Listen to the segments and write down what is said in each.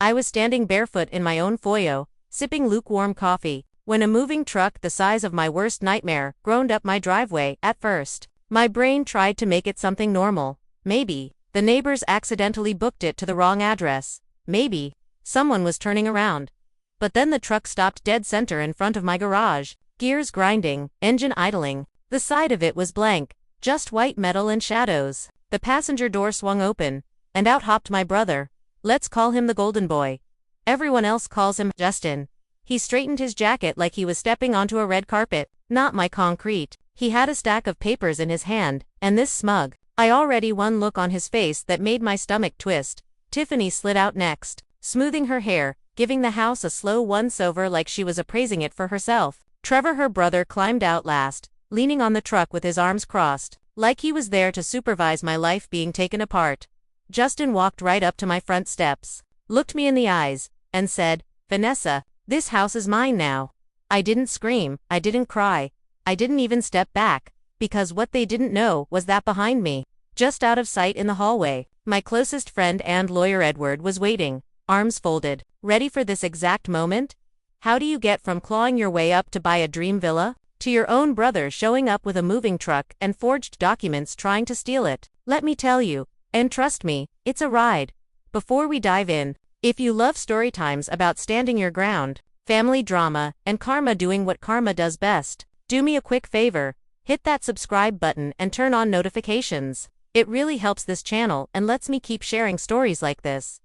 I was standing barefoot in my own foyer, sipping lukewarm coffee, when a moving truck the size of my worst nightmare groaned up my driveway. At first, my brain tried to make it something normal. Maybe the neighbors accidentally booked it to the wrong address. Maybe someone was turning around. But then the truck stopped dead center in front of my garage, gears grinding, engine idling. The side of it was blank, just white metal and shadows. The passenger door swung open, and out hopped my brother. Let's call him the Golden Boy. Everyone else calls him Justin. He straightened his jacket like he was stepping onto a red carpet, not my concrete. He had a stack of papers in his hand, and this smug, I already won look on his face that made my stomach twist. Tiffany slid out next, smoothing her hair, giving the house a slow once-over like she was appraising it for herself. Trevor, her brother, climbed out last, leaning on the truck with his arms crossed, like he was there to supervise my life being taken apart. Justin walked right up to my front steps, looked me in the eyes, and said, "Vanessa, this house is mine now." I didn't scream, I didn't cry, I didn't even step back, because what they didn't know was that behind me, just out of sight in the hallway, my closest friend and lawyer Edward was waiting, arms folded, ready for this exact moment. How do you get from clawing your way up to buy a dream villa, to your own brother showing up with a moving truck and forged documents trying to steal it? Let me tell you, and trust me, it's a ride. Before we dive in, if you love story times about standing your ground, family drama, and karma doing what karma does best, do me a quick favor, hit that subscribe button and turn on notifications. It really helps this channel and lets me keep sharing stories like this.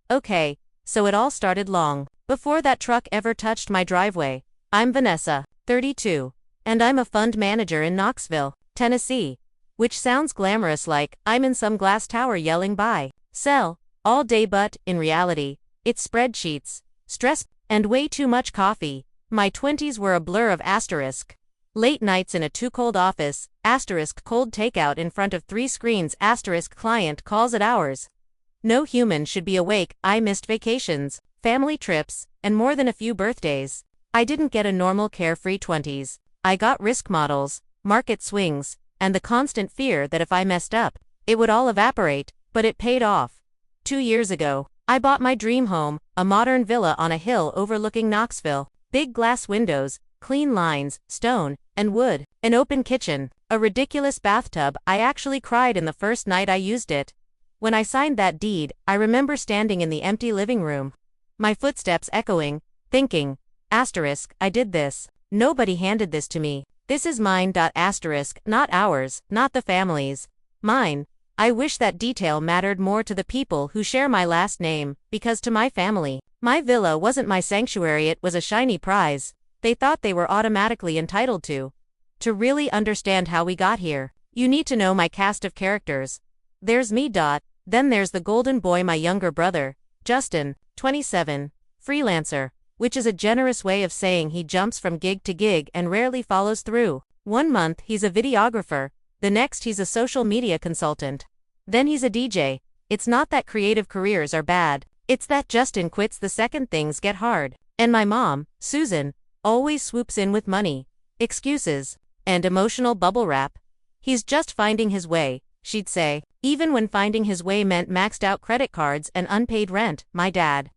Okay, so it all started long before that truck ever touched my driveway. I'm Vanessa, 32, and I'm a fund manager in Knoxville, Tennessee. Which sounds glamorous, like I'm in some glass tower yelling buy, sell, all day, but in reality, it's spreadsheets, stress, and way too much coffee. My 20s were a blur of asterisk. Late nights in a too-cold office, asterisk cold takeout in front of 3 screens, asterisk client calls at hours. No human should be awake. I missed vacations, family trips, and more than a few birthdays. I didn't get a normal carefree 20s. I got risk models, market swings, and the constant fear that if I messed up, it would all evaporate, but it paid off. 2 years ago, I bought my dream home, a modern villa on a hill overlooking Knoxville. Big glass windows, clean lines, stone, and wood, an open kitchen, a ridiculous bathtub. I actually cried in the first night I used it. When I signed that deed, I remember standing in the empty living room, my footsteps echoing, thinking, asterisk, I did this. Nobody handed this to me. This is mine. Asterisk, not ours, not the family's. Mine. I wish that detail mattered more to the people who share my last name, because to my family, my villa wasn't my sanctuary, it was a shiny prize they thought they were automatically entitled to. To really understand how we got here, you need to know my cast of characters. There's me. Then there's the Golden Boy, my younger brother, Justin, 27, freelancer, which is a generous way of saying he jumps from gig to gig and rarely follows through. 1 month he's a videographer, the next he's a social media consultant. Then he's a DJ. It's not that creative careers are bad, it's that Justin quits the second things get hard. And my mom, Susan, always swoops in with money, excuses, and emotional bubble wrap. He's just finding his way, she'd say, even when finding his way meant maxed out credit cards and unpaid rent. My dad,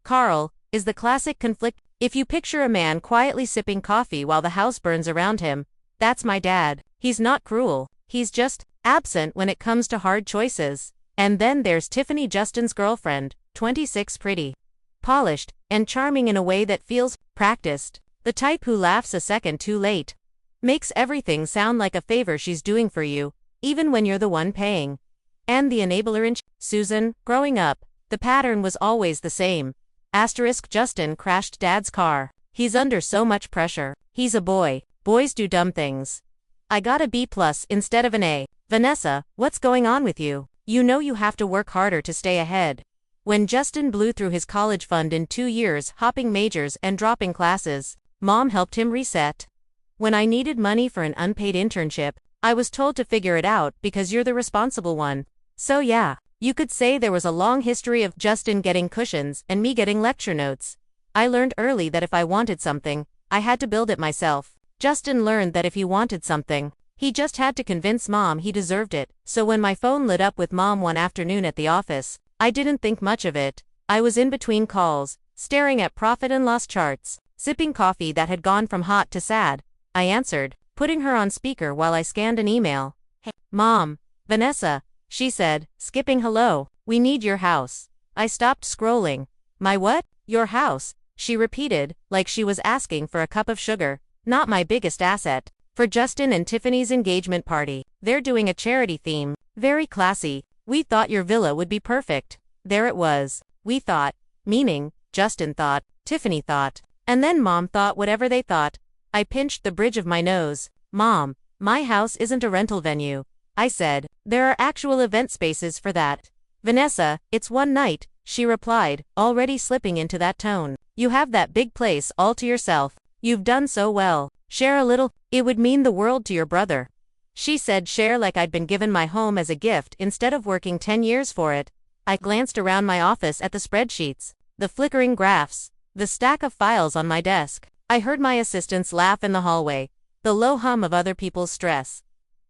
Carl, is the classic conflict. If you picture a man quietly sipping coffee while the house burns around him, that's my dad. He's not cruel, he's just absent when it comes to hard choices. And then there's Tiffany, Justin's girlfriend, 26, pretty, polished, and charming in a way that feels practiced. The type who laughs a second too late, makes everything sound like a favor she's doing for you, even when you're the one paying. And the enabler in Susan. Growing up, the pattern was always the same. Asterisk, Justin crashed dad's car. He's under so much pressure. He's a boy. Boys do dumb things. I got a B+ instead of an A. Vanessa, what's going on with you? You know you have to work harder to stay ahead. When Justin blew through his college fund in 2 years, hopping majors and dropping classes, Mom helped him reset. When I needed money for an unpaid internship, I was told to figure it out because you're the responsible one. So yeah, you could say there was a long history of Justin getting cushions and me getting lecture notes. I learned early that if I wanted something, I had to build it myself. Justin learned that if he wanted something, he just had to convince Mom he deserved it. So when my phone lit up with Mom one afternoon at the office, I didn't think much of it. I was in between calls, staring at profit and loss charts, sipping coffee that had gone from hot to sad. I answered, putting her on speaker while I scanned an email. "Hey, Mom, Vanessa," she said, skipping hello. "We need your house." I stopped scrolling. "My what?" "Your house," she repeated, like she was asking for a cup of sugar. "Not my biggest asset. For Justin and Tiffany's engagement party. They're doing a charity theme. Very classy. We thought your villa would be perfect." There it was. We thought. Meaning, Justin thought, Tiffany thought. And then Mom thought whatever they thought. I pinched the bridge of my nose. "Mom, my house isn't a rental venue," I said. "There are actual event spaces for that." "Vanessa, it's one night," she replied, already slipping into that tone. "You have that big place all to yourself. You've done so well. Share a little. It would mean the world to your brother." She said share like I'd been given my home as a gift instead of working 10 years for it. I glanced around my office at the spreadsheets, the flickering graphs, the stack of files on my desk. I heard my assistants laugh in the hallway, the low hum of other people's stress.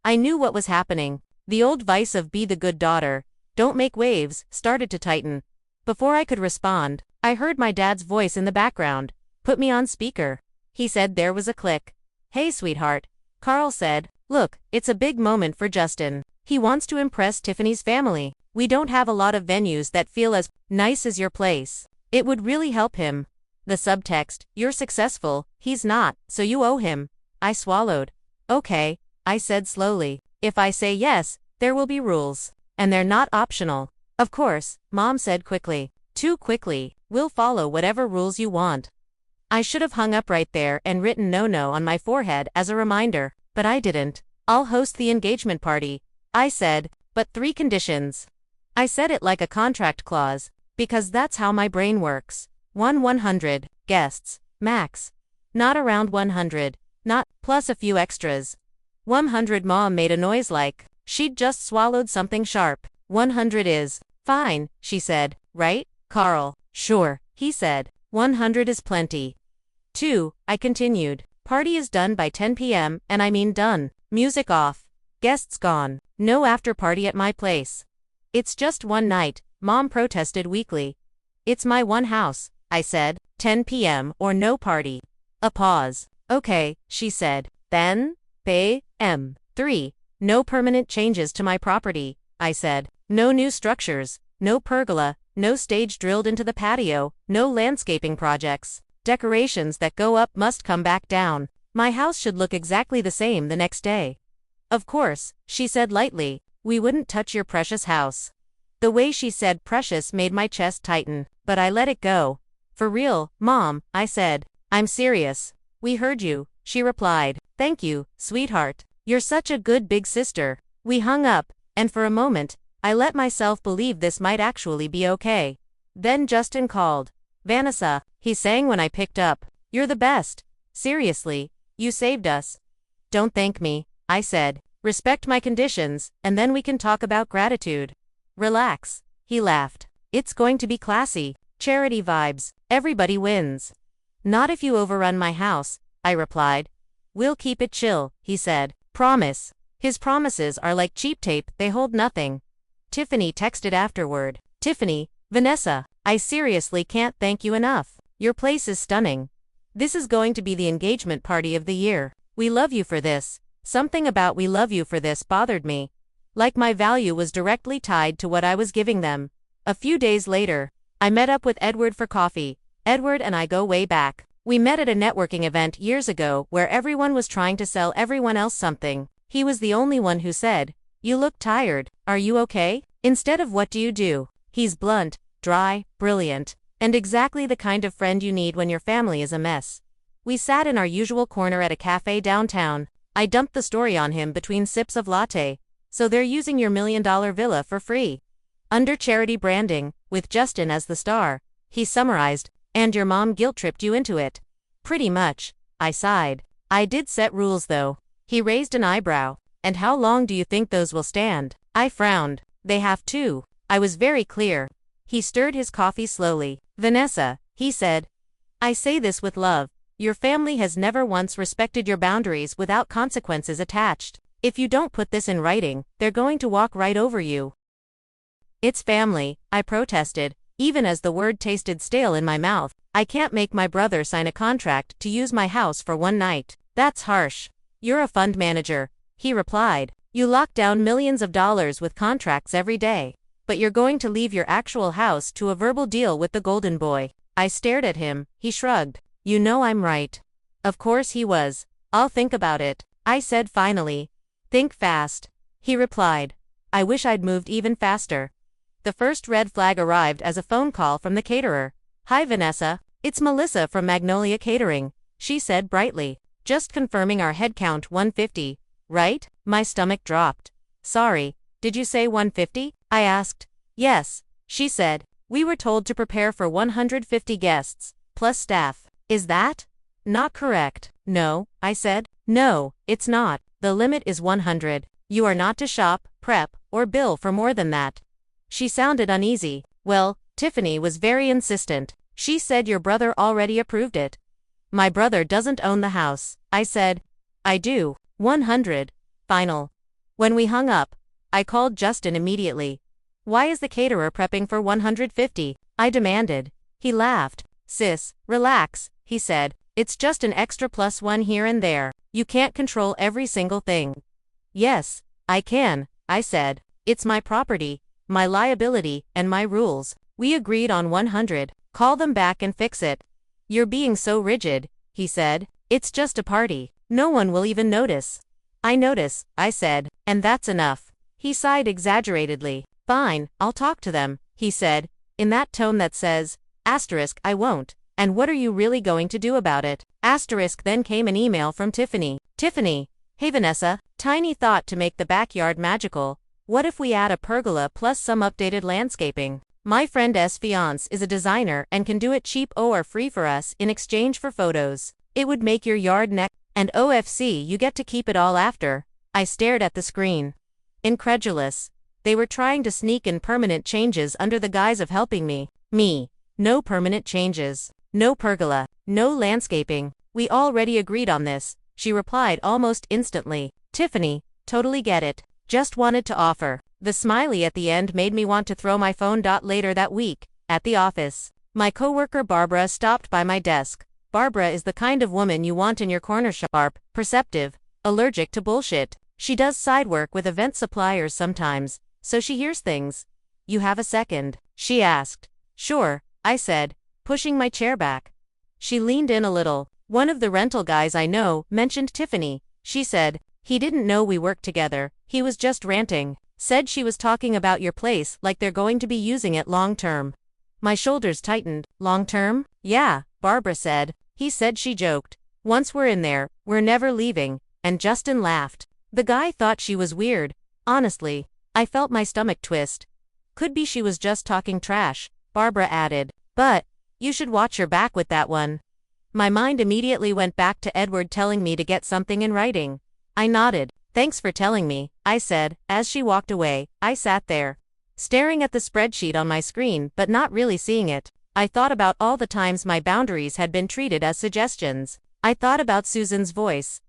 I knew what was happening. The old vice of be the good daughter, don't make waves, started to tighten. Before I could respond, I heard my dad's voice in the background. "Put me on speaker." He said there was a click. "Hey sweetheart," Carl said. "Look, it's a big moment for Justin. He wants to impress Tiffany's family. We don't have a lot of venues that feel as nice as your place. It would really help him." The subtext, "You're successful, he's not, so you owe him." I swallowed. "Okay," I said slowly. "If I say yes, there will be rules. And they're not optional." "Of course," Mom said quickly. "Too quickly. We'll follow whatever rules you want." I should have hung up right there and written no on my forehead as a reminder, but I didn't. "I'll host the engagement party," I said, "but 3 conditions." I said it like a contract clause, because that's how my brain works. 100 guests, max. Not around 100, not, plus a few extras. 100 Mom made a noise like she'd just swallowed something sharp. 100 is fine, she said, right, Carl? Sure, he said. 100 is plenty. 2, I continued. Party is done by 10 p.m., and I mean done. Music off. Guests gone. No after party at my place. "It's just one night," Mom protested weakly. "It's my one house," I said. 10 p.m. or no party. A pause. "Okay," she said. "Then, pay, m. 3. No permanent changes to my property," I said. "No new structures, no pergola, no stage drilled into the patio, no landscaping projects. Decorations that go up must come back down. My house should look exactly the same the next day." "Of course," she said lightly, "we wouldn't touch your precious house." The way she said precious made my chest tighten, but I let it go. "For real, Mom," I said. "I'm serious." "We heard you," she replied. "Thank you, sweetheart. You're such a good big sister." We hung up, and for a moment, I let myself believe this might actually be okay. Then Justin called. "Vanessa," he sang when I picked up. "You're the best. Seriously, you saved us." "Don't thank me," I said. "Respect my conditions, and then we can talk about gratitude." "Relax," he laughed. "It's going to be classy. Charity vibes. Everybody wins." "Not if you overrun my house," I replied. "We'll keep it chill," he said. "Promise." His promises are like cheap tape, they hold nothing. Tiffany texted afterward. "Tiffany, Vanessa, I seriously can't thank you enough. Your place is stunning. This is going to be the engagement party of the year. We love you for this." Something about "we love you for this" bothered me. Like my value was directly tied to what I was giving them. A few days later, I met up with Edward for coffee. Edward and I go way back. We met at a networking event years ago where everyone was trying to sell everyone else something. He was the only one who said, "You look tired, are you okay?" instead of "What do you do?" He's blunt, dry, brilliant, and exactly the kind of friend you need when your family is a mess. We sat in our usual corner at a cafe downtown. I dumped the story on him between sips of latte. "So they're using your $1 million villa for free. Under charity branding, with Justin as the star," he summarized, "and your mom guilt-tripped you into it." "Pretty much," I sighed. "I did set rules though." He raised an eyebrow. "And how long do you think those will stand?" I frowned. "They have to." I was very clear. He stirred his coffee slowly. "Vanessa," he said. "I say this with love. Your family has never once respected your boundaries without consequences attached. If you don't put this in writing, they're going to walk right over you." "It's family," I protested. Even as the word tasted stale in my mouth. I can't make my brother sign a contract to use my house for one night. That's harsh. You're a fund manager, he replied. You lock down millions of dollars with contracts every day. But you're going to leave your actual house to a verbal deal with the golden boy. I stared at him. He shrugged. You know I'm right. Of course he was. I'll think about it, I said finally. Think fast. He replied. I wish I'd moved even faster. The first red flag arrived as a phone call from the caterer. Hi Vanessa, it's Melissa from Magnolia Catering, she said brightly. Just confirming our head count 150, right? My stomach dropped. Sorry, did you say 150? I asked. Yes, she said. We were told to prepare for 150 guests, plus staff. Is that not correct? No, I said. No, it's not. The limit is 100. You are not to shop, prep, or bill for more than that. She sounded uneasy. Well, Tiffany was very insistent. She said your brother already approved it. My brother doesn't own the house, I said. I do. 100. Final. When we hung up, I called Justin immediately. Why is the caterer prepping for 150? I demanded. He laughed. Sis, relax, he said. It's just an extra +1 here and there. You can't control every single thing. Yes, I can, I said. It's my property, my liability, and my rules. We agreed on 100. Call them back and fix it. You're being so rigid, he said. It's just a party. No one will even notice. I notice, I said, and that's enough. He sighed exaggeratedly. Fine, I'll talk to them, he said, in that tone that says, I won't. And what are you really going to do about it? Then came an email from Tiffany. Tiffany. Hey Vanessa, tiny thought to make the backyard magical. What if we add a pergola plus some updated landscaping? My friend S. fiance is a designer and can do it cheap or free for us in exchange for photos. It would make your yard neck and OFC you get to keep it all after. I stared at the screen. Incredulous. They were trying to sneak in permanent changes under the guise of helping me. No permanent changes. No pergola. No landscaping. We already agreed on this, she replied almost instantly. Tiffany, totally get it. Just wanted to offer. The smiley at the end made me want to throw my phone. Later that week, at the office, my coworker Barbara stopped by my desk. Barbara is the kind of woman you want in your corner. Sharp, perceptive, allergic to bullshit. She does side work with event suppliers sometimes, so she hears things. You have a second? She asked. Sure, I said, pushing my chair back. She leaned in a little. One of the rental guys I know mentioned Tiffany, she said. He didn't know we worked together, he was just ranting. Said she was talking about your place like they're going to be using it long term. My shoulders tightened. Long term? Yeah, Barbara said. He said. She joked. Once we're in there, we're never leaving, and Justin laughed. The guy thought she was weird. Honestly, I felt my stomach twist. Could be she was just talking trash, Barbara added. But you should watch your back with that one. My mind immediately went back to Edward telling me to get something in writing. I nodded. Thanks for telling me, I said. As she walked away, I sat there, staring at the spreadsheet on my screen but not really seeing it. I thought about all the times my boundaries had been treated as suggestions. I thought about Susan's voice.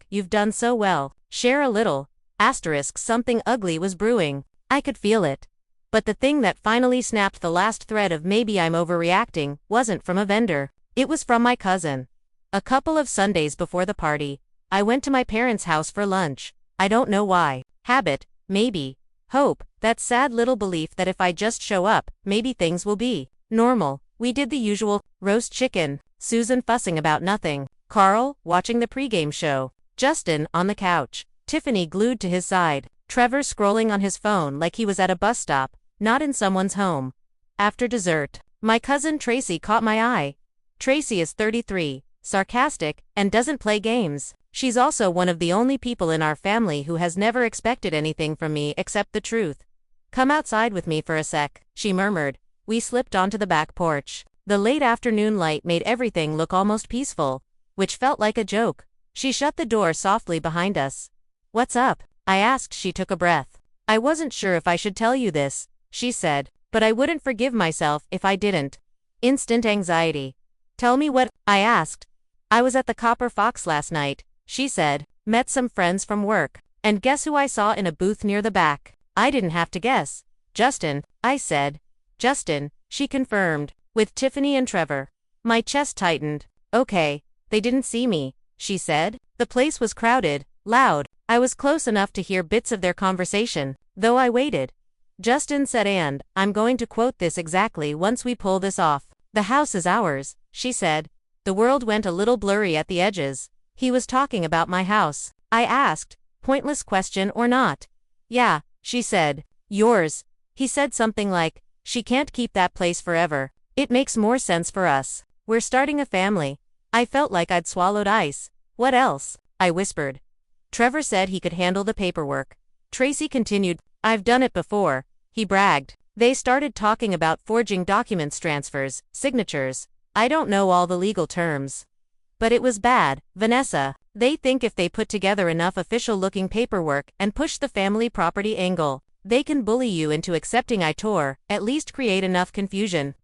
You've done so well. Share a little. Something ugly was brewing. I could feel it. But the thing that finally snapped the last thread of maybe I'm overreacting wasn't from a vendor. It was from my cousin. A couple of Sundays before the party, I went to my parents' house for lunch. I don't know why. Habit, maybe. Hope, that sad little belief that if I just show up, maybe things will be normal. We did the usual, roast chicken, Susan fussing about nothing, Carl, watching the pregame show, Justin, on the couch, Tiffany glued to his side, Trevor scrolling on his phone like he was at a bus stop, not in someone's home. After dessert, my cousin Tracy caught my eye. Tracy is 33, sarcastic, and doesn't play games. She's also one of the only people in our family who has never expected anything from me except the truth. Come outside with me for a sec, she murmured. We slipped onto the back porch. The late afternoon light made everything look almost peaceful, which felt like a joke. She shut the door softly behind us. What's up? I asked. She took a breath. I wasn't sure if I should tell you this, she said, but I wouldn't forgive myself if I didn't. Instant anxiety. Tell me what? I asked. I was at the Copper Fox last night, she said, met some friends from work, and guess who I saw in a booth near the back? I didn't have to guess. Justin, I said. Justin, she confirmed, with Tiffany and Trevor. My chest tightened. Okay, they didn't see me, she said. The place was crowded, loud. I was close enough to hear bits of their conversation, though I waited. Justin said, and I'm going to quote this exactly once we pull this off. The house is ours, she said. The world went a little blurry at the edges. He was talking about my house. I asked, pointless question or not. Yeah, she said. Yours. He said something like, she can't keep that place forever. It makes more sense for us. We're starting a family. I felt like I'd swallowed ice. What else? I whispered. Trevor said he could handle the paperwork. Tracy continued, I've done it before, he bragged. They started talking about forging documents, transfers, signatures. I don't know all the legal terms. But it was bad, Vanessa. They think if they put together enough official-looking paperwork and push the family property angle, they can bully you into accepting ITOR, at least create enough confusion.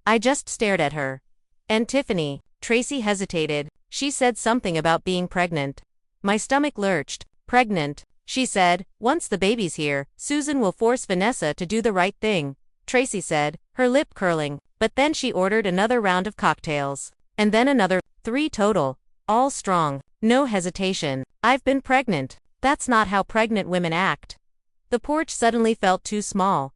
I just stared at her. And Tiffany. Tracy hesitated. She said something about being pregnant. My stomach lurched. Pregnant, she said. Once the baby's here, Susan will force Vanessa to do the right thing, Tracy said, her lip curling. But then she ordered another round of cocktails. And then another, 3 total. All strong. No hesitation. I've been pregnant. That's not how pregnant women act. The porch suddenly felt too small.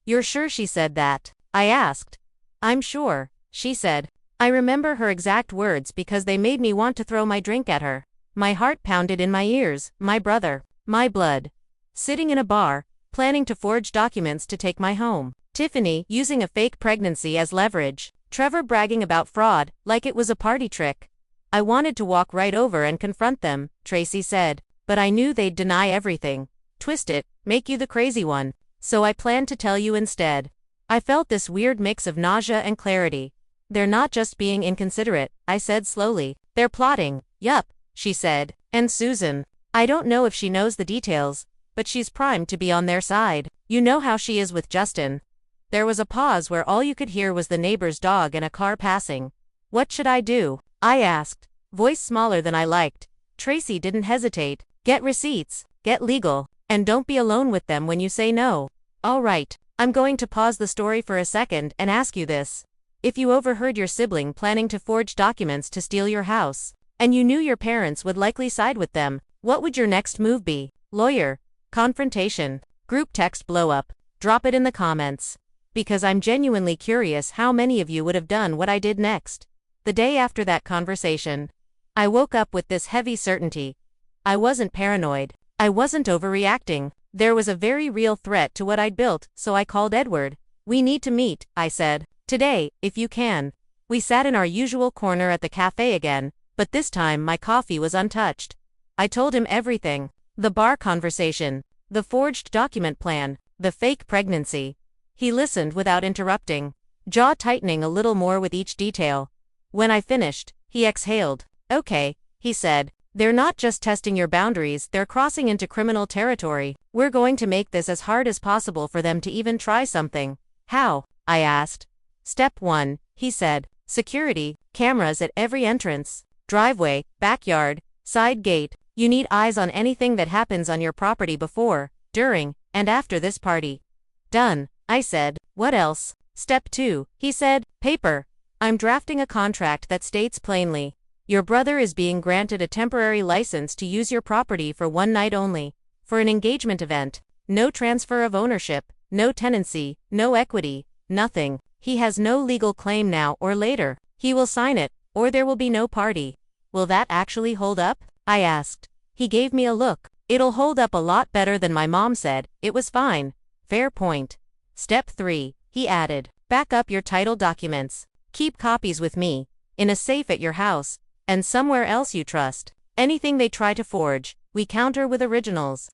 You're sure she said that? I asked. I'm sure, she said. I remember her exact words because they made me want to throw my drink at her. My heart pounded in my ears. My brother. My blood. Sitting in a bar, planning to forge documents to take my home. Tiffany using a fake pregnancy as leverage. Trevor bragging about fraud, like it was a party trick. I wanted to walk right over and confront them, Tracy said. But I knew they'd deny everything. Twist it, make you the crazy one. So I planned to tell you instead. I felt this weird mix of nausea and clarity. They're not just being inconsiderate, I said slowly. They're plotting. Yup, she said. And Susan. I don't know if she knows the details, but she's primed to be on their side. You know how she is with Justin. There was a pause where all you could hear was the neighbor's dog and a car passing. What should I do? I asked. Voice smaller than I liked. Tracy didn't hesitate. Get receipts, get legal, and don't be alone with them when you say no. All right, I'm going to pause the story for a second and ask you this. If you overheard your sibling planning to forge documents to steal your house, and you knew your parents would likely side with them, what would your next move be? Lawyer, confrontation, group text blow up, drop it in the comments. Because I'm genuinely curious how many of you would have done what I did next. The day after that conversation, I woke up with this heavy certainty. I wasn't paranoid. I wasn't overreacting. There was a very real threat to what I'd built, so I called Edward. We need to meet, I said. Today, if you can. We sat in our usual corner at the cafe again, but this time my coffee was untouched. I told him everything. The bar conversation, the forged document plan, the fake pregnancy. He listened without interrupting, jaw tightening a little more with each detail. When I finished, he exhaled. Okay, he said. They're not just testing your boundaries, they're crossing into criminal territory. We're going to make this as hard as possible for them to even try something. How? I asked. Step 1, he said. Security, cameras at every entrance, driveway, backyard, side gate. You need eyes on anything that happens on your property before, during, and after this party. Done, I said. What else? Step 2, he said. Paper. I'm drafting a contract that states plainly, your brother is being granted a temporary license to use your property for one night only, for an engagement event. No transfer of ownership, no tenancy, no equity, nothing. He has no legal claim now or later. He will sign it, or there will be no party. Will that actually hold up? I asked. He gave me a look. It'll hold up a lot better than my mom said. It was fine. Fair point. Step 3, he added. Back up your title documents. Keep copies with me, in a safe at your house, and somewhere else you trust. Anything they try to forge, we counter with originals.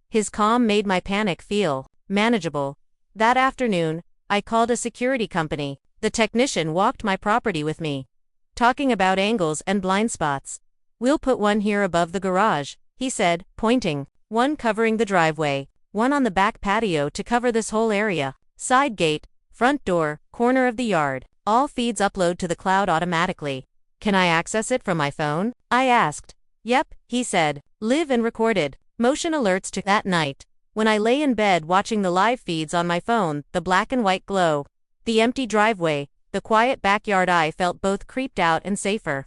His calm made my panic feel manageable. That afternoon, I called a security company. The technician walked my property with me, talking about angles and blind spots. We'll put one here above the garage, he said, pointing. One covering the driveway, one on the back patio to cover this whole area. Side gate, front door, corner of the yard. All feeds upload to the cloud automatically. Can I access it from my phone? I asked. Yep, he said. Live and recorded. Motion alerts to that night. When I lay in bed watching the live feeds on my phone, the black and white glow. The empty driveway, the quiet backyard, I felt both creeped out and safer.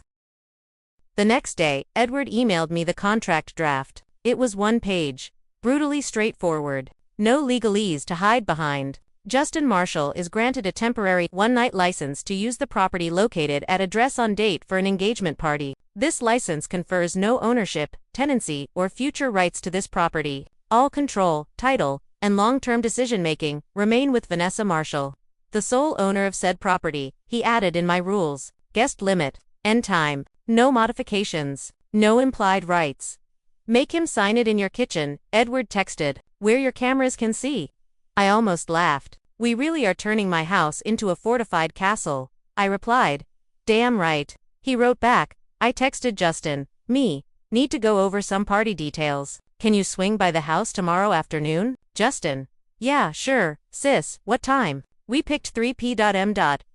The next day, Edward emailed me the contract draft. It was 1 page. Brutally straightforward. No legalese to hide behind. Justin Marshall is granted a temporary one-night license to use the property located at address on date for an engagement party. This license confers no ownership, tenancy, or future rights to this property. All control, title, and long-term decision-making remain with Vanessa Marshall, the sole owner of said property. He added in my rules. Guest limit. End time. No modifications. No implied rights. Make him sign it in your kitchen, Edward texted, where your cameras can see. I almost laughed. We really are turning my house into a fortified castle, I replied. Damn right. He wrote back. I texted Justin. Need to go over some party details. Can you swing by the house tomorrow afternoon? Justin. Yeah, sure, sis, what time? We picked 3 p.m.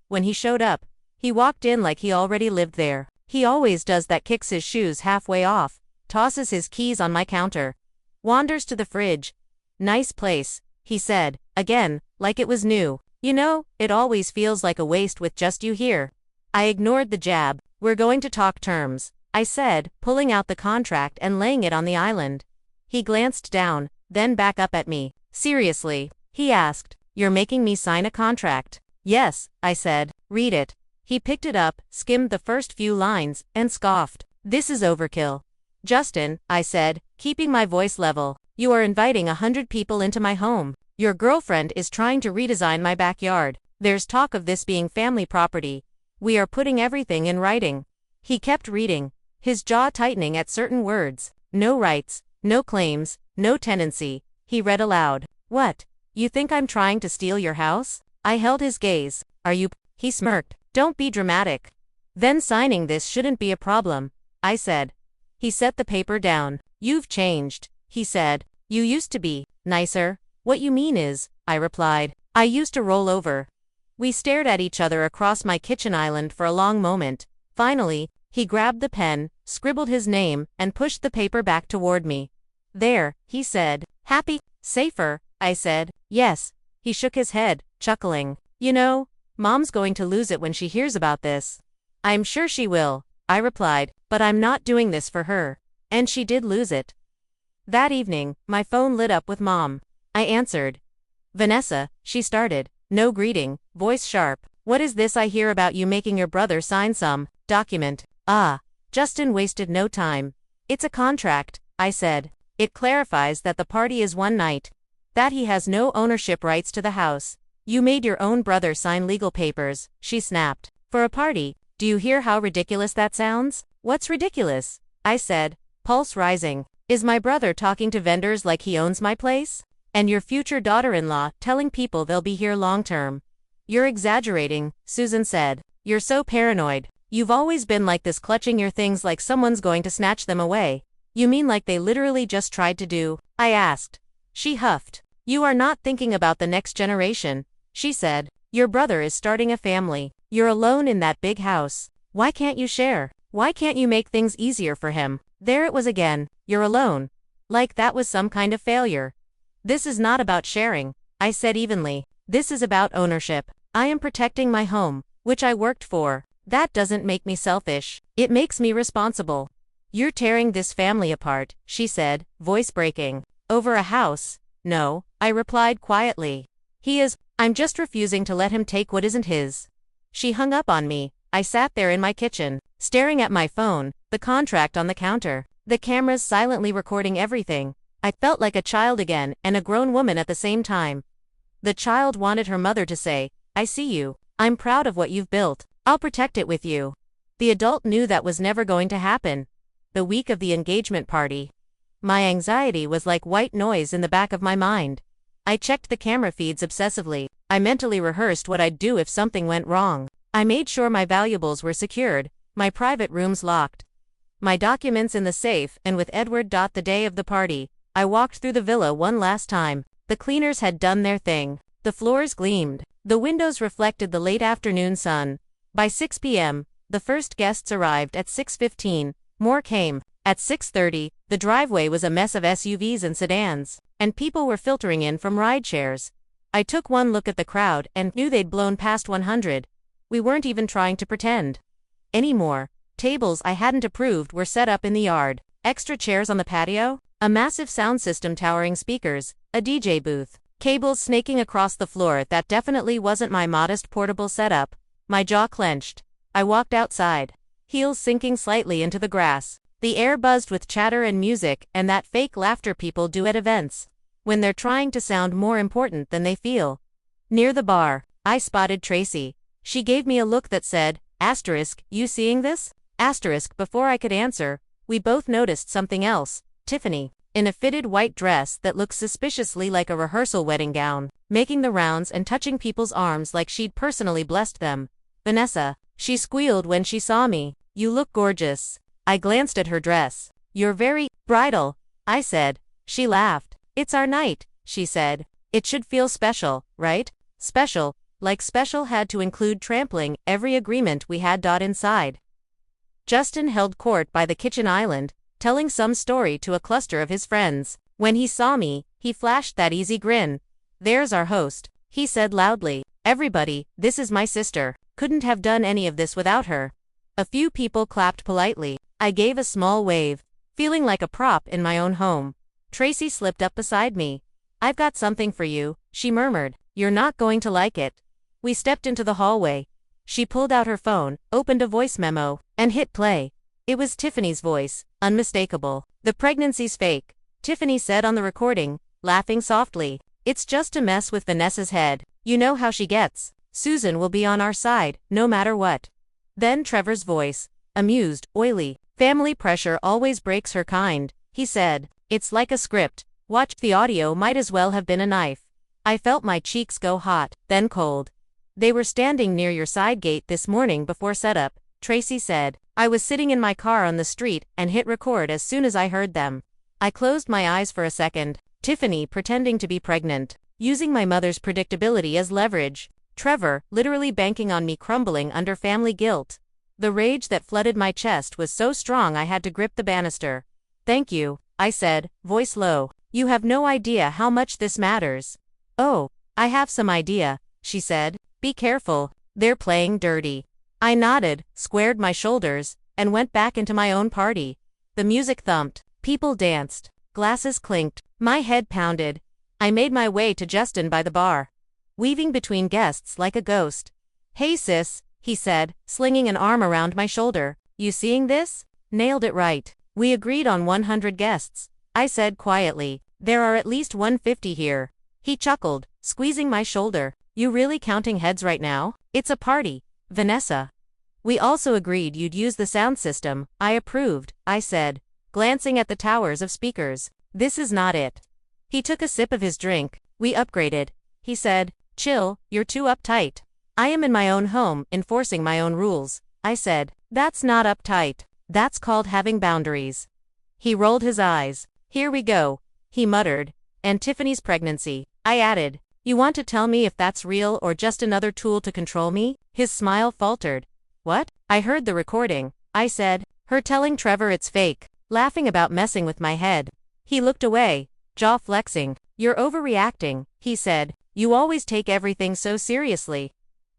When he showed up, he walked in like he already lived there. He always does that, kicks his shoes halfway off, tosses his keys on my counter, wanders to the fridge. Nice place, he said, again, like it was new. You know, it always feels like a waste with just you here. I ignored the jab. We're going to talk terms, I said, pulling out the contract and laying it on the island. He glanced down, then back up at me. Seriously, he asked, you're making me sign a contract? Yes, I said. Read it. He picked it up, skimmed the first few lines, and scoffed. This is overkill. Justin, I said, keeping my voice level, you are inviting 100 people into my home. Your girlfriend is trying to redesign my backyard. There's talk of this being family property. We are putting everything in writing. He kept reading, his jaw tightening at certain words. No rights, no claims, no tenancy. He read aloud. What? You think I'm trying to steal your house? I held his gaze. Are you? He smirked. Don't be dramatic. Then signing this shouldn't be a problem, I said. He set the paper down. You've changed, he said. You used to be nicer. What you mean is, I replied. I used to roll over. We stared at each other across my kitchen island for a long moment. Finally, he grabbed the pen, scribbled his name, and pushed the paper back toward me. There, he said. Happy? Safer? I said. Yes. He shook his head, chuckling. You know, Mom's going to lose it when she hears about this. I'm sure she will, I replied, but I'm not doing this for her. And she did lose it. That evening, my phone lit up with Mom. I answered. Vanessa, she started. No greeting, voice sharp. What is this I hear about you making your brother sign some document? Justin wasted no time. It's a contract, I said. It clarifies that the party is one night. That he has no ownership rights to the house. You made your own brother sign legal papers, she snapped. For a party. Do you hear how ridiculous that sounds? What's ridiculous? I said, pulse rising. Is my brother talking to vendors like he owns my place? And your future daughter-in-law telling people they'll be here long-term? You're exaggerating, Susan said. You're so paranoid. You've always been like this, clutching your things like someone's going to snatch them away. You mean like they literally just tried to do? I asked. She huffed. You are not thinking about the next generation, she said. Your brother is starting a family. You're alone in that big house. Why can't you share? Why can't you make things easier for him? There it was again. You're alone. Like that was some kind of failure. This is not about sharing, I said evenly. This is about ownership. I am protecting my home, which I worked for. That doesn't make me selfish. It makes me responsible. You're tearing this family apart, she said, voice breaking. Over a house? No, I replied quietly. He is. I'm just refusing to let him take what isn't his. She hung up on me. I sat there in my kitchen, staring at my phone, the contract on the counter, the cameras silently recording everything. I felt like a child again, and a grown woman at the same time. The child wanted her mother to say, I see you. I'm proud of what you've built. I'll protect it with you. The adult knew that was never going to happen. The week of the engagement party. My anxiety was like white noise in the back of my mind. I checked the camera feeds obsessively. I mentally rehearsed what I'd do if something went wrong. I made sure my valuables were secured, my private rooms locked, my documents in the safe, and with Edward. The day of the party, I walked through the villa one last time. The cleaners had done their thing. The floors gleamed. The windows reflected the late afternoon sun. By 6 p.m., the first guests arrived. At 6:15, more came. At 6:30, the driveway was a mess of SUVs and sedans, and people were filtering in from rideshares. I took one look at the crowd and knew they'd blown past 100. We weren't even trying to pretend anymore. Tables I hadn't approved were set up in the yard, extra chairs on the patio, a massive sound system towering speakers, a DJ booth, cables snaking across the floor. That definitely wasn't my modest portable setup. My jaw clenched. I walked outside, heels sinking slightly into the grass. The air buzzed with chatter and music and that fake laughter people do at events when they're trying to sound more important than they feel. Near the bar, I spotted Tracy. She gave me a look that said, asterisk, you seeing this? Asterisk. Before I could answer, we both noticed something else. Tiffany, in a fitted white dress that looked suspiciously like a rehearsal wedding gown, making the rounds and touching people's arms like she'd personally blessed them. Vanessa, she squealed when she saw me. You look gorgeous. I glanced at her dress. You're very bridal, I said. She laughed. It's our night, she said. It should feel special, right? Special, like special had to include trampling every agreement we had. Inside, Justin held court by the kitchen island, telling some story to a cluster of his friends. When he saw me, he flashed that easy grin. There's our host, he said loudly. Everybody, this is my sister. Couldn't have done any of this without her. A few people clapped politely. I gave a small wave, feeling like a prop in my own home. Tracy slipped up beside me. I've got something for you, she murmured. You're not going to like it. We stepped into the hallway. She pulled out her phone, opened a voice memo, and hit play. It was Tiffany's voice, unmistakable. The pregnancy's fake, Tiffany said on the recording, laughing softly. It's just to mess with Vanessa's head. You know how she gets. Susan will be on our side, no matter what. Then Trevor's voice, amused, oily. Family pressure always breaks her kind, he said. It's like a script. Watch, the audio might as well have been a knife. I felt my cheeks go hot, then cold. They were standing near your side gate this morning before setup, Tracy said. I was sitting in my car on the street and hit record as soon as I heard them. I closed my eyes for a second. Tiffany pretending to be pregnant, using my mother's predictability as leverage. Trevor literally banking on me crumbling under family guilt. The rage that flooded my chest was so strong I had to grip the banister. Thank you, I said, voice low. You have no idea how much this matters. Oh, I have some idea, she said. Be careful, they're playing dirty. I nodded, squared my shoulders, and went back into my own party. The music thumped, people danced, glasses clinked, my head pounded. I made my way to Justin by the bar, weaving between guests like a ghost. Hey sis, he said, slinging an arm around my shoulder. You seeing this? Nailed it right. We agreed on 100 guests, I said quietly. There are at least 150 here. He chuckled, squeezing my shoulder. You really counting heads right now? It's a party, Vanessa. We also agreed you'd use the sound system. I approved, I said, glancing at the towers of speakers. This is not it. He took a sip of his drink. We upgraded, he said. Chill, you're too uptight. I am in my own home, enforcing my own rules, I said. That's not uptight. That's called having boundaries. He rolled his eyes. Here we go, he muttered. And Tiffany's pregnancy, I added. You want to tell me if that's real or just another tool to control me? His smile faltered. What? I heard the recording, I said. Her telling Trevor it's fake, laughing about messing with my head. He looked away, jaw flexing. You're overreacting, he said. You always take everything so seriously.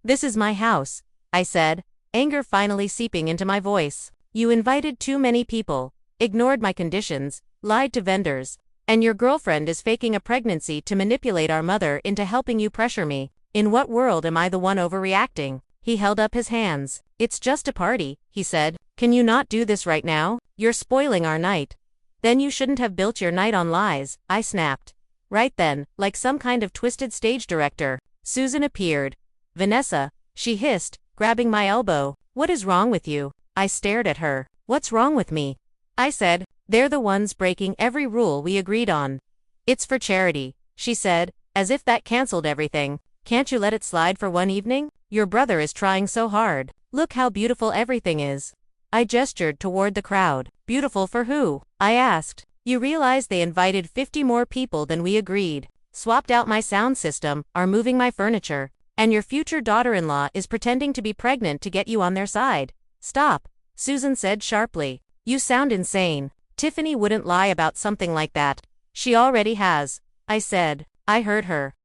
This is my house, I said, anger finally seeping into my voice. You invited too many people, ignored my conditions, lied to vendors, and your girlfriend is faking a pregnancy to manipulate our mother into helping you pressure me. In what world am I the one overreacting? He held up his hands. It's just a party, he said. Can you not do this right now? You're spoiling our night. Then you shouldn't have built your night on lies, I snapped. Right then, like some kind of twisted stage director, Susan appeared. Vanessa, she hissed, grabbing my elbow. What is wrong with you? I stared at her. What's wrong with me? I said. They're the ones breaking every rule we agreed on. It's for charity, she said, as if that canceled everything. Can't you let it slide for one evening? Your brother is trying so hard. Look how beautiful everything is. I gestured toward the crowd. Beautiful for who? I asked. You realize they invited 50 more people than we agreed, swapped out my sound system, are moving my furniture, and your future daughter-in-law is pretending to be pregnant to get you on their side. Stop, Susan said sharply. You sound insane. Tiffany wouldn't lie about something like that. She already has, I said. I heard her.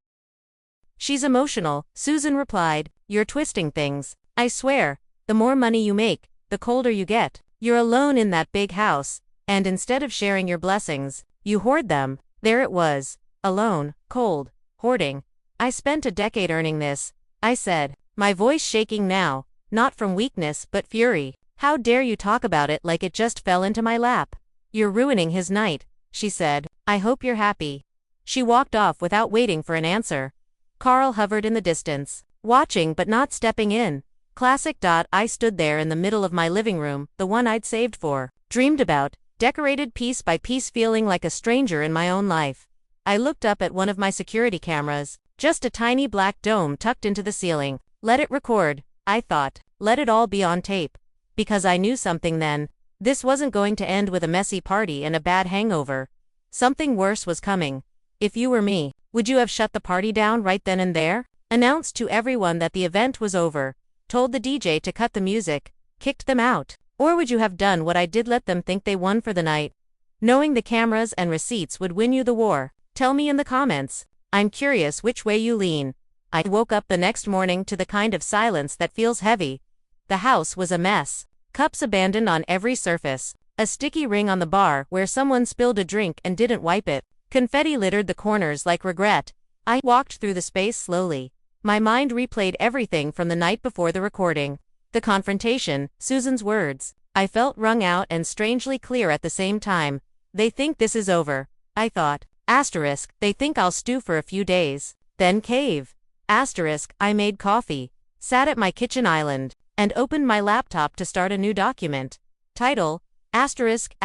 She's emotional, Susan replied. You're twisting things. I swear, the more money you make, the colder you get. You're alone in that big house, and instead of sharing your blessings, you hoard them. There it was. Alone, cold, hoarding. I spent a decade earning this, I said, my voice shaking now, not from weakness but fury. How dare you talk about it like it just fell into my lap? You're ruining his night, she said. I hope you're happy. She walked off without waiting for an answer. Carl hovered in the distance, watching but not stepping in. Classic. I stood there in the middle of my living room, the one I'd saved for, dreamed about, decorated piece by piece, feeling like a stranger in my own life. I looked up at one of my security cameras, just a tiny black dome tucked into the ceiling. Let it record, I thought. Let it all be on tape. Because I knew something then. This wasn't going to end with a messy party and a bad hangover. Something worse was coming. If you were me, would you have shut the party down right then and there? Announced to everyone that the event was over? Told the DJ to cut the music? Kicked them out? Or would you have done what I did, let them think they won for the night? Knowing the cameras and receipts would win you the war? Tell me in the comments. I'm curious which way you lean. I woke up the next morning to the kind of silence that feels heavy. The house was a mess. Cups abandoned on every surface. A sticky ring on the bar where someone spilled a drink and didn't wipe it. Confetti littered the corners like regret. I walked through the space slowly. My mind replayed everything from the night before the recording. The confrontation, Susan's words. I felt wrung out and strangely clear at the same time. They think this is over, I thought. Asterisk, they think I'll stew for a few days, then cave. Asterisk, I made coffee, sat at my kitchen island, and opened my laptop to start a new document. Title, asterisk,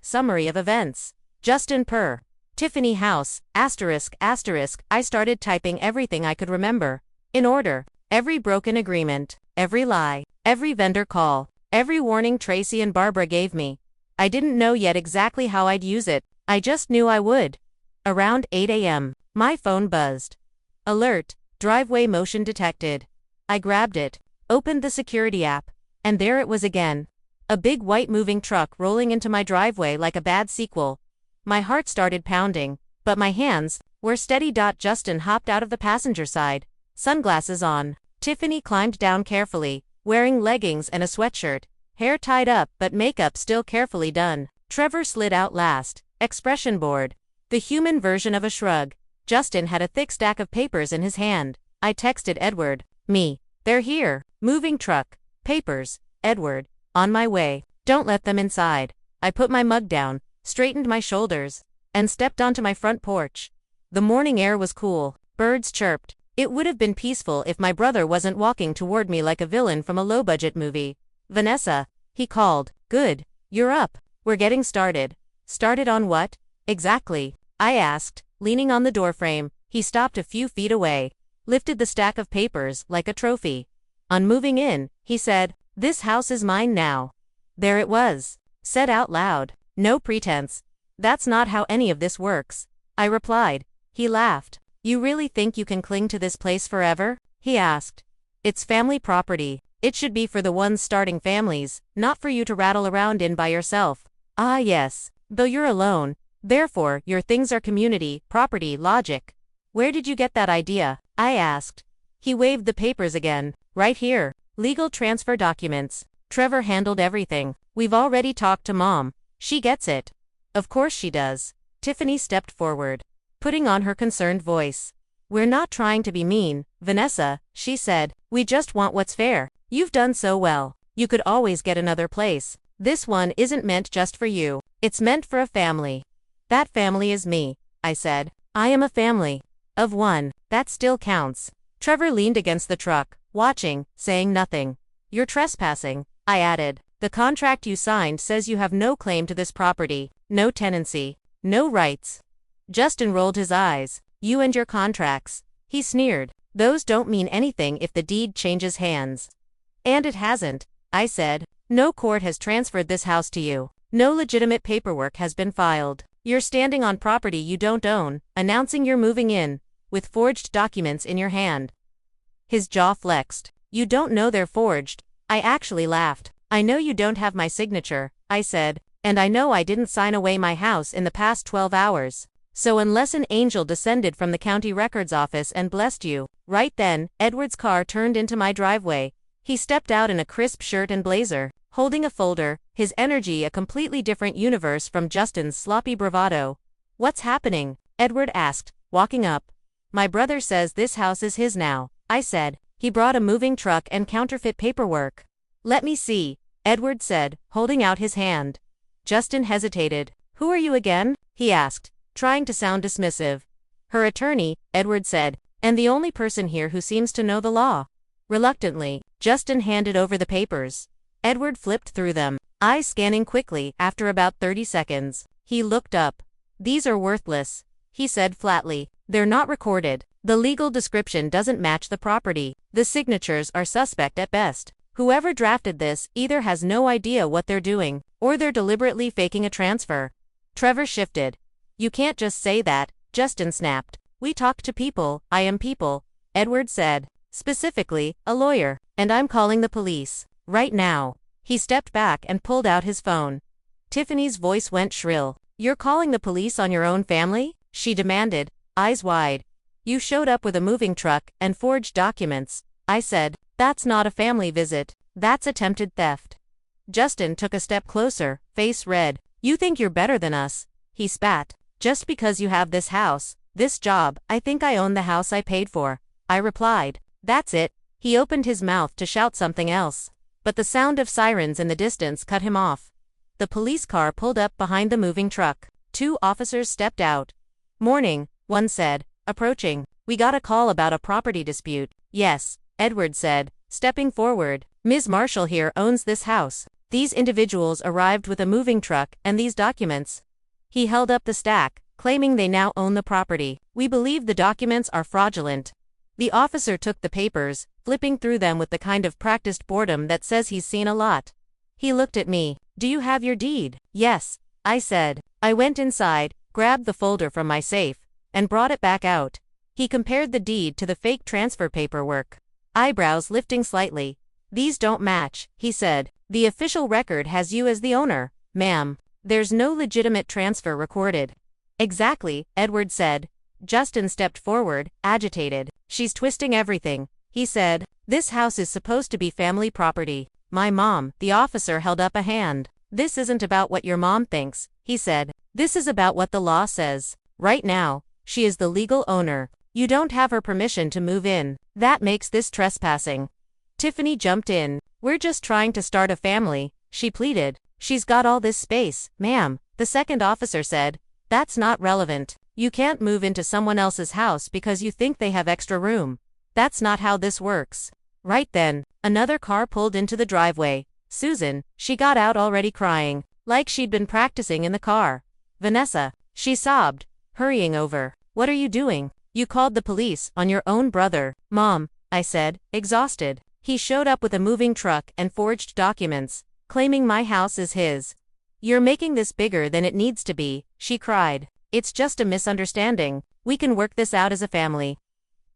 summary of events. Justin Per. Tiffany House, asterisk. I started typing everything I could remember. In order. Every broken agreement, every lie, every vendor call, every warning Tracy and Barbara gave me. I didn't know yet exactly how I'd use it, I just knew I would. Around 8 a.m., my phone buzzed. Alert, driveway motion detected. I grabbed it, opened the security app, and there it was again. A big white moving truck rolling into my driveway like a bad sequel. My heart started pounding, but my hands were steady. Justin hopped out of the passenger side, sunglasses on. Tiffany climbed down carefully, wearing leggings and a sweatshirt, hair tied up but makeup still carefully done. Trevor slid out last, expression bored. The human version of a shrug. Justin had a thick stack of papers in his hand. I texted Edward. Me. They're here. Moving truck. Papers. Edward. On my way. Don't let them inside. I put my mug down, straightened my shoulders, and stepped onto my front porch. The morning air was cool. Birds chirped. It would have been peaceful if my brother wasn't walking toward me like a villain from a low-budget movie. Vanessa, he called. Good. You're up. We're getting started. Started on what? Exactly, I asked, leaning on the doorframe. He stopped a few feet away, lifted the stack of papers like a trophy. On moving in, he said, "This house is mine now." There it was, said out loud. No pretense. That's not how any of this works, I replied. He laughed. You really think you can cling to this place forever? He asked. It's family property. It should be for the ones starting families, not for you to rattle around in by yourself. Ah yes, though you're alone. Therefore, your things are community, property, logic. Where did you get that idea? I asked. He waved the papers again. Right here. Legal transfer documents. Trevor handled everything. We've already talked to Mom. She gets it. Of course she does. Tiffany stepped forward, putting on her concerned voice. We're not trying to be mean, Vanessa, she said. We just want what's fair. You've done so well. You could always get another place. This one isn't meant just for you. It's meant for a family. That family is me, I said. I am a family. Of one. That still counts. Trevor leaned against the truck, watching, saying nothing. You're trespassing, I added. The contract you signed says you have no claim to this property, no tenancy, no rights. Justin rolled his eyes. You and your contracts. He sneered. Those don't mean anything if the deed changes hands. And it hasn't, I said. No court has transferred this house to you. No legitimate paperwork has been filed. You're standing on property you don't own, announcing you're moving in, with forged documents in your hand. His jaw flexed. You don't know they're forged. I actually laughed. I know you don't have my signature, I said, and I know I didn't sign away my house in the past 12 hours. So unless an angel descended from the county records office and blessed you. Right then, Edward's car turned into my driveway. He stepped out in a crisp shirt and blazer, holding a folder, his energy a completely different universe from Justin's sloppy bravado. What's happening? Edward asked, walking up. My brother says this house is his now, I said. He brought a moving truck and counterfeit paperwork. Let me see, Edward said, holding out his hand. Justin hesitated. Who are you again? He asked, trying to sound dismissive. Her attorney, Edward said, and the only person here who seems to know the law. Reluctantly, Justin handed over the papers. Edward flipped through them, eyes scanning quickly. After about 30 seconds, he looked up. These are worthless, he said flatly. They're not recorded. The legal description doesn't match the property. The signatures are suspect at best. Whoever drafted this either has no idea what they're doing, or they're deliberately faking a transfer. Trevor shifted. You can't just say that, Justin snapped. We talked to people. I am people, Edward said. Specifically, a lawyer, and I'm calling the police. Right now. He stepped back and pulled out his phone. Tiffany's voice went shrill. You're calling the police on your own family? She demanded, eyes wide. You showed up with a moving truck and forged documents, I said. That's not a family visit. That's attempted theft. Justin took a step closer, face red. You think you're better than us, he spat. Just because you have this house, this job, I think I own the house I paid for, I replied. That's it. He opened his mouth to shout something else, but the sound of sirens in the distance cut him off. The police car pulled up behind the moving truck. 2 officers stepped out. Morning, one said, approaching. We got a call about a property dispute. Yes, Edward said, stepping forward. Ms. Marshall here owns this house. These individuals arrived with a moving truck and these documents. He held up the stack, claiming they now own the property. We believe the documents are fraudulent. The officer took the papers, flipping through them with the kind of practiced boredom that says he's seen a lot. He looked at me. Do you have your deed? Yes, I said. I went inside, grabbed the folder from my safe, and brought it back out. He compared the deed to the fake transfer paperwork, eyebrows lifting slightly. These don't match, he said. The official record has you as the owner, ma'am. There's no legitimate transfer recorded. Exactly, Edward said. Justin stepped forward, agitated. She's twisting everything, he said. This house is supposed to be family property. My mom, the officer held up a hand. This isn't about what your mom thinks, he said. This is about what the law says. Right now, she is the legal owner. You don't have her permission to move in. That makes this trespassing. Tiffany jumped in. We're just trying to start a family, she pleaded. She's got all this space, ma'am, the second officer said. That's not relevant. You can't move into someone else's house because you think they have extra room. That's not how this works. Right then, another car pulled into the driveway. Susan, she got out already crying, like she'd been practicing in the car. Vanessa, she sobbed, hurrying over. What are you doing? You called the police on your own brother. Mom, I said, exhausted. He showed up with a moving truck and forged documents, claiming my house is his. You're making this bigger than it needs to be, she cried. It's just a misunderstanding. We can work this out as a family.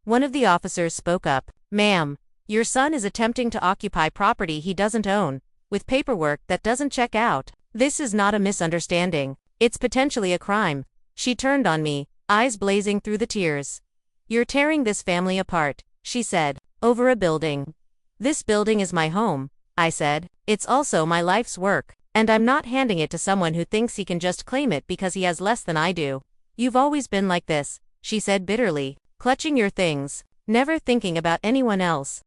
One of the officers spoke up. Ma'am, your son is attempting to occupy property he doesn't own, with paperwork that doesn't check out. This is not a misunderstanding. It's potentially a crime. She turned on me, eyes blazing through the tears. You're tearing this family apart, she said, over a building. This building is my home, I said. It's also my life's work, and I'm not handing it to someone who thinks he can just claim it because he has less than I do. You've always been like this, she said bitterly, clutching your things, never thinking about anyone else.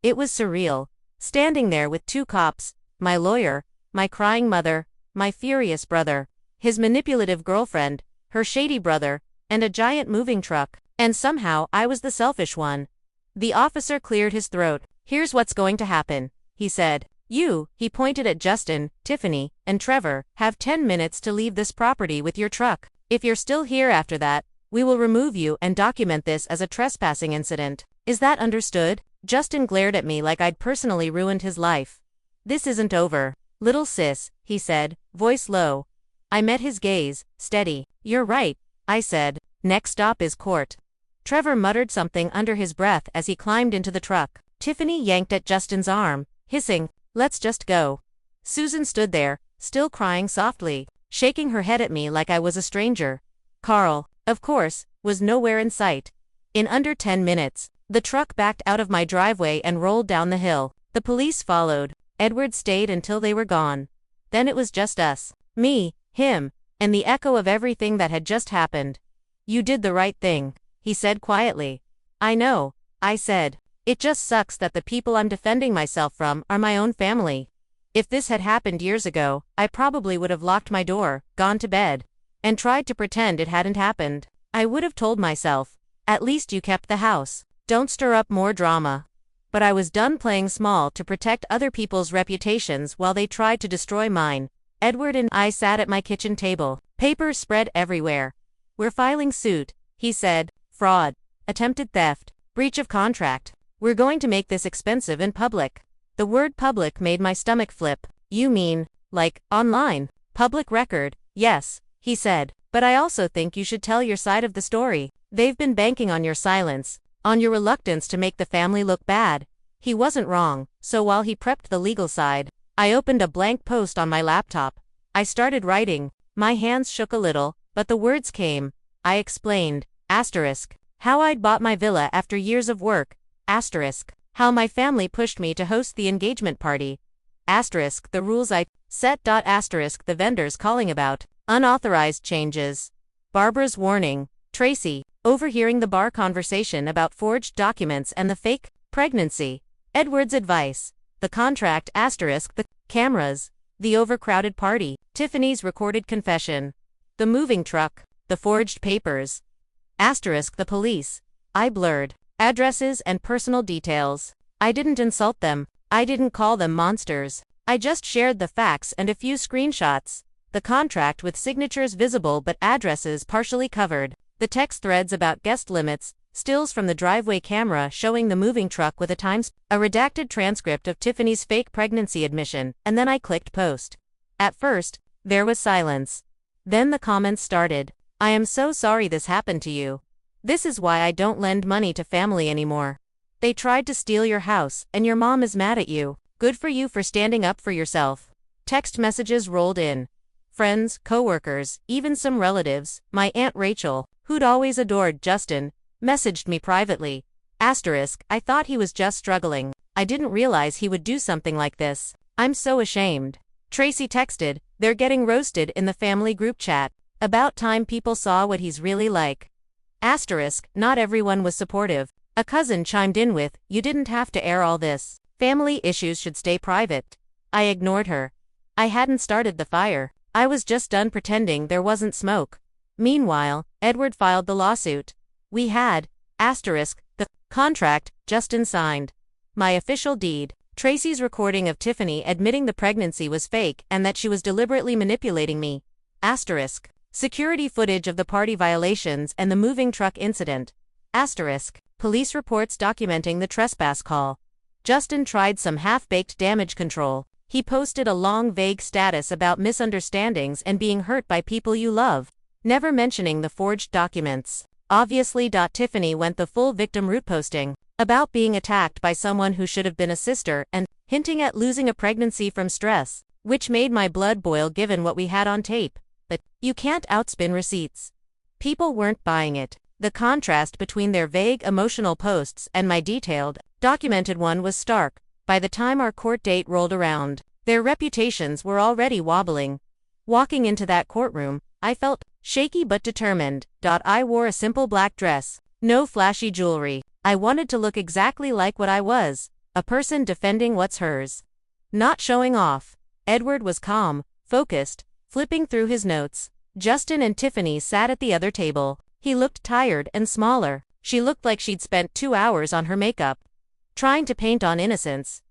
It was surreal, standing there with 2 cops, my lawyer, my crying mother, my furious brother, his manipulative girlfriend, her shady brother, and a giant moving truck, and somehow I was the selfish one. The officer cleared his throat. Here's what's going to happen, he said. You, he pointed at Justin, Tiffany, and Trevor, have 10 minutes to leave this property with your truck. If you're still here after that, we will remove you and document this as a trespassing incident. Is that understood? Justin glared at me like I'd personally ruined his life. This isn't over. Little sis, he said, voice low. I met his gaze, steady. You're right, I said. Next stop is court. Trevor muttered something under his breath as he climbed into the truck. Tiffany yanked at Justin's arm, hissing, let's just go. Susan stood there, still crying softly, shaking her head at me like I was a stranger. Carl, of course, was nowhere in sight. In under 10 minutes, the truck backed out of my driveway and rolled down the hill. The police followed. Edward stayed until they were gone. Then it was just us. Me, him, and the echo of everything that had just happened. You did the right thing, he said quietly. I know, I said. It just sucks that the people I'm defending myself from are my own family. If this had happened years ago, I probably would have locked my door, gone to bed, and tried to pretend it hadn't happened. I would have told myself, at least you kept the house. Don't stir up more drama. But I was done playing small to protect other people's reputations while they tried to destroy mine. Edward and I sat at my kitchen table. Papers spread everywhere. We're filing suit, he said. Fraud, attempted theft, breach of contract. We're going to make this expensive and public. The word public made my stomach flip. You mean, like, online? Public record, yes, he said. But I also think you should tell your side of the story. They've been banking on your silence, on your reluctance to make the family look bad. He wasn't wrong, so while he prepped the legal side, I opened a blank post on my laptop. I started writing. My hands shook a little, but the words came. I explained, asterisk, how I'd bought my villa after years of work, asterisk, how my family pushed me to host the engagement party, asterisk, the rules I set, asterisk, the vendors calling about unauthorized changes. Barbara's warning. Tracy, overhearing the bar conversation about forged documents and the fake pregnancy. Edward's advice. The contract, asterisk, the cameras. The overcrowded party. Tiffany's recorded confession. The moving truck. The forged papers. Asterisk, the police. I blurred addresses and personal details. I didn't insult them. I didn't call them monsters. I just shared the facts and a few screenshots. The contract with signatures visible but addresses partially covered. The text threads about guest limits, stills from the driveway camera showing the moving truck with a redacted transcript of Tiffany's fake pregnancy admission, and then I clicked post. At first, there was silence. Then the comments started. I am so sorry this happened to you. This is why I don't lend money to family anymore. They tried to steal your house, and your mom is mad at you. Good for you for standing up for yourself. Text messages rolled in. Friends, coworkers, even some relatives. My Aunt Rachel, who'd always adored Justin, messaged me privately. Asterisk, I thought he was just struggling. I didn't realize he would do something like this. I'm so ashamed. Tracy texted, they're getting roasted in the family group chat. About time people saw what he's really like. Asterisk, not everyone was supportive. A cousin chimed in with, you didn't have to air all this. Family issues should stay private. I ignored her. I hadn't started the fire. I was just done pretending there wasn't smoke. Meanwhile, Edward filed the lawsuit. We had, asterisk, the contract Justin signed. My official deed. Tracy's recording of Tiffany admitting the pregnancy was fake and that she was deliberately manipulating me. Asterisk. Security footage of the party violations and the moving truck incident. Asterisk. Police reports documenting the trespass call. Justin tried some half-baked damage control. He posted a long vague status about misunderstandings and being hurt by people you love, never mentioning the forged documents. Obviously. Tiffany went the full victim route, posting about being attacked by someone who should have been a sister and hinting at losing a pregnancy from stress, which made my blood boil given what we had on tape. But you can't outspin receipts. People weren't buying it. The contrast between their vague emotional posts and my detailed, documented one was stark. By the time our court date rolled around, their reputations were already wobbling. Walking into that courtroom, I felt shaky but determined. I wore a simple black dress, no flashy jewelry. I wanted to look exactly like what I was, a person defending what's hers. Not showing off. Edward was calm, focused, flipping through his notes. Justin and Tiffany sat at the other table. He looked tired and smaller. She looked like she'd spent 2 hours on her makeup, trying to paint on innocence.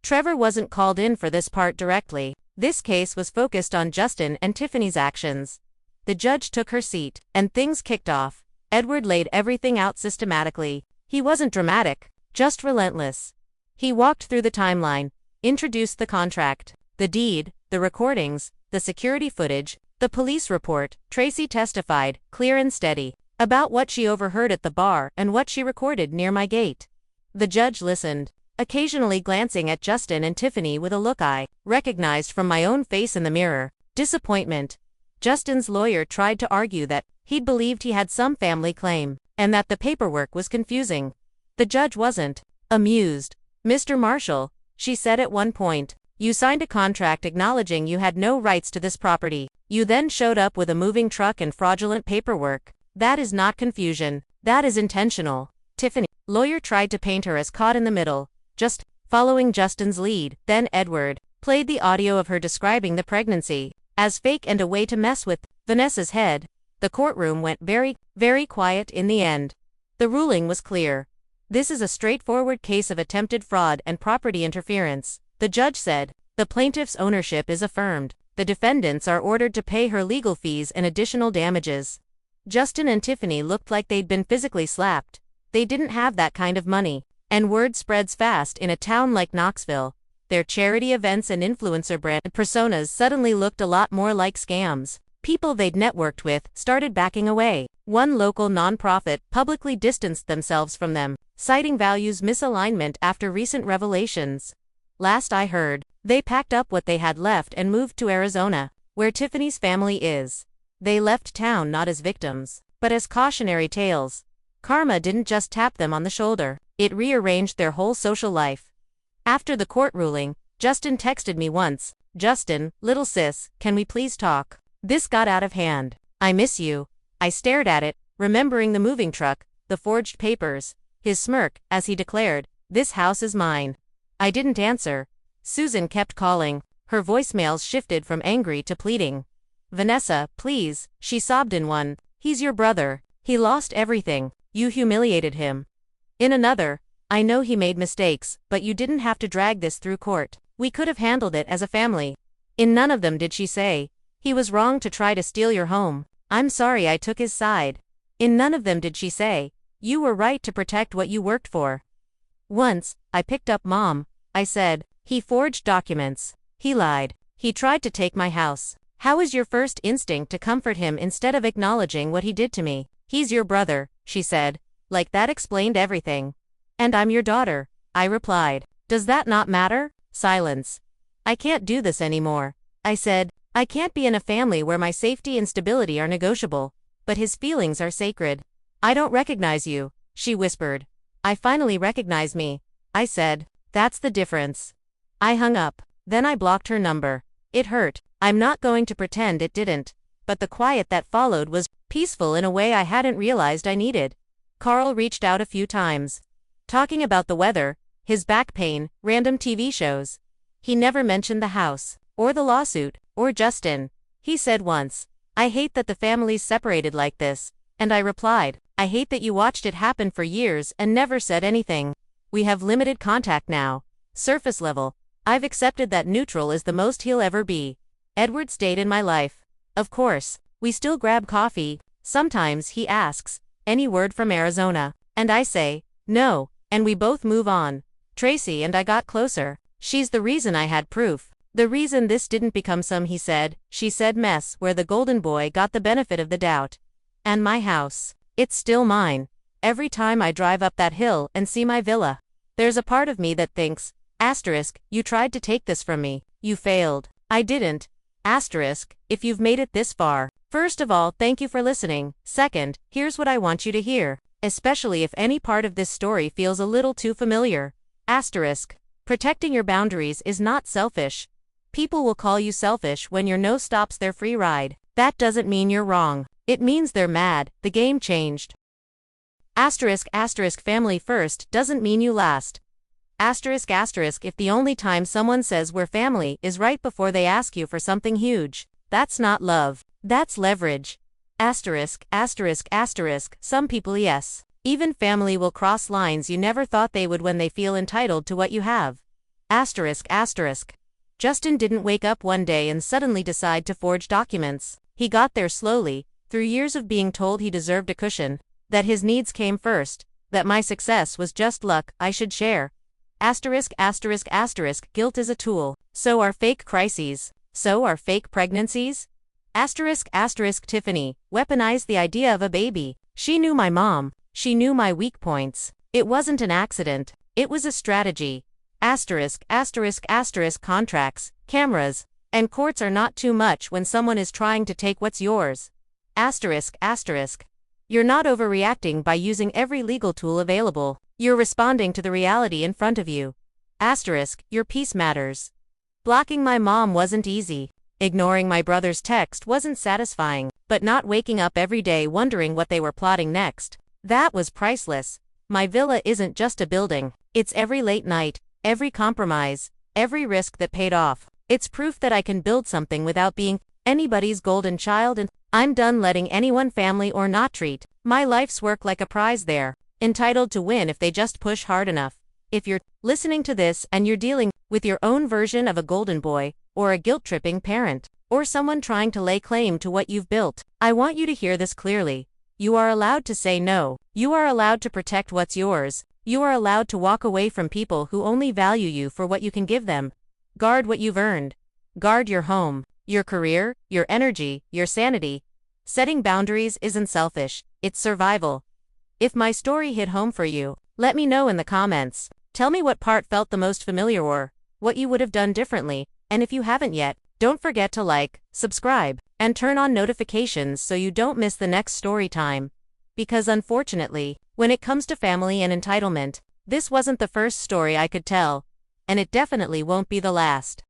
Trevor wasn't called in for this part directly. This case was focused on Justin and Tiffany's actions. The judge took her seat, and things kicked off. Edward laid everything out systematically. He wasn't dramatic, just relentless. He walked through the timeline, introduced the contract, the deed, the recordings, the security footage, the police report. Tracy testified, clear and steady, about what she overheard at the bar and what she recorded near my gate. The judge listened, occasionally glancing at Justin and Tiffany with a look I recognized from my own face in the mirror. Disappointment. Justin's lawyer tried to argue that He'd believed he had some family claim, and that the paperwork was confusing. The judge wasn't amused. "Mr. Marshall," she said at one point, "you signed a contract acknowledging you had no rights to this property. You then showed up with a moving truck and fraudulent paperwork. That is not confusion. That is intentional." Tiffany, lawyer, tried to paint her as caught in the middle, just following Justin's lead. Then Edward played the audio of her describing the pregnancy as fake and a way to mess with Vanessa's head. The courtroom went very, very quiet in the end. The ruling was clear. "This is a straightforward case of attempted fraud and property interference," the judge said. "The plaintiff's ownership is affirmed. The defendants are ordered to pay her legal fees and additional damages." Justin and Tiffany looked like they'd been physically slapped. They didn't have that kind of money. And word spreads fast in a town like Knoxville. Their charity events and influencer brand personas suddenly looked a lot more like scams. People they'd networked with started backing away. One local nonprofit publicly distanced themselves from them, citing values misalignment after recent revelations. Last I heard, they packed up what they had left and moved to Arizona, where Tiffany's family is. They left town not as victims, but as cautionary tales. Karma didn't just tap them on the shoulder, it rearranged their whole social life. After the court ruling, Justin texted me once, "Justin, little sis, can we please talk? This got out of hand. I miss you." I stared at it, remembering the moving truck, the forged papers, his smirk, as he declared, "This house is mine." I didn't answer. Susan kept calling. Her voicemails shifted from angry to pleading. "Vanessa, please," she sobbed in one. "He's your brother. He lost everything. You humiliated him." In another, "I know he made mistakes, but you didn't have to drag this through court. We could have handled it as a family." In none of them did she say, "He was wrong to try to steal your home. I'm sorry I took his side." In none of them did she say, "You were right to protect what you worked for." Once, I picked up Mom. I said, "He forged documents. He lied. He tried to take my house." "How is your first instinct to comfort him instead of acknowledging what he did to me?" "He's your brother," she said. Like that explained everything. "And I'm your daughter," I replied. "Does that not matter?" Silence. "I can't do this anymore," I said. "I can't be in a family where my safety and stability are negotiable, but his feelings are sacred." "I don't recognize you," she whispered. "I finally recognize me," I said. "That's the difference." I hung up. Then I blocked her number. It hurt. I'm not going to pretend it didn't. But the quiet that followed was peaceful in a way I hadn't realized I needed. Carl reached out a few times, talking about the weather, his back pain, random TV shows. He never mentioned the house, or the lawsuit, or Justin. He said once, "I hate that the family's separated like this," and I replied, "I hate that you watched it happen for years and never said anything." We have limited contact now. Surface level. I've accepted that neutral is the most he'll ever be. Edward stayed in my life. Of course, we still grab coffee. Sometimes he asks, "Any word from Arizona?" And I say, "No," and we both move on. Tracy and I got closer. She's the reason I had proof. The reason this didn't become some she said mess where the golden boy got the benefit of the doubt. And my house. It's still mine. Every time I drive up that hill and see my villa, there's a part of me that thinks, "You tried to take this from me. You failed." I didn't. If you've made it this far, first of all, thank you for listening. Second, here's what I want you to hear, especially if any part of this story feels a little too familiar. Protecting your boundaries is not selfish. People will call you selfish when your no stops their free ride. That doesn't mean you're wrong. It means they're mad. The game changed. Family first doesn't mean you last. If the only time someone says we're family is right before they ask you for something huge, that's not love. That's leverage. Some people, yes. Even family will cross lines you never thought they would when they feel entitled to what you have. Justin didn't wake up one day and suddenly decide to forge documents. He got there slowly, through years of being told he deserved a cushion, that his needs came first, that my success was just luck I should share. Guilt is a tool. So are fake crises. So are fake pregnancies. Tiffany weaponized the idea of a baby. She knew my mom. She knew my weak points. It wasn't an accident. It was a strategy. Contracts, cameras, and courts are not too much when someone is trying to take what's yours. Asterisk, asterisk. You're not overreacting by using every legal tool available. You're responding to the reality in front of you. Asterisk, your peace matters. Blocking my mom wasn't easy. Ignoring my brother's text wasn't satisfying, but not waking up every day wondering what they were plotting next, that was priceless. My villa isn't just a building. It's every late night, every compromise, every risk that paid off. It's proof that I can build something without being anybody's golden child, and I'm done letting anyone, family or not, treat my life's work like a prize they're entitled to win if they just push hard enough. If you're listening to this and you're dealing with your own version of a golden boy, or a guilt-tripping parent, or someone trying to lay claim to what you've built, I want you to hear this clearly. You are allowed to say no. You are allowed to protect what's yours. You are allowed to walk away from people who only value you for what you can give them. Guard what you've earned. Guard your home, your career, your energy, your sanity. Setting boundaries isn't selfish, it's survival. If my story hit home for you, let me know in the comments. Tell me what part felt the most familiar or what you would have done differently, and if you haven't yet, don't forget to like, subscribe, and turn on notifications so you don't miss the next story time. Because unfortunately, when it comes to family and entitlement, this wasn't the first story I could tell, and it definitely won't be the last.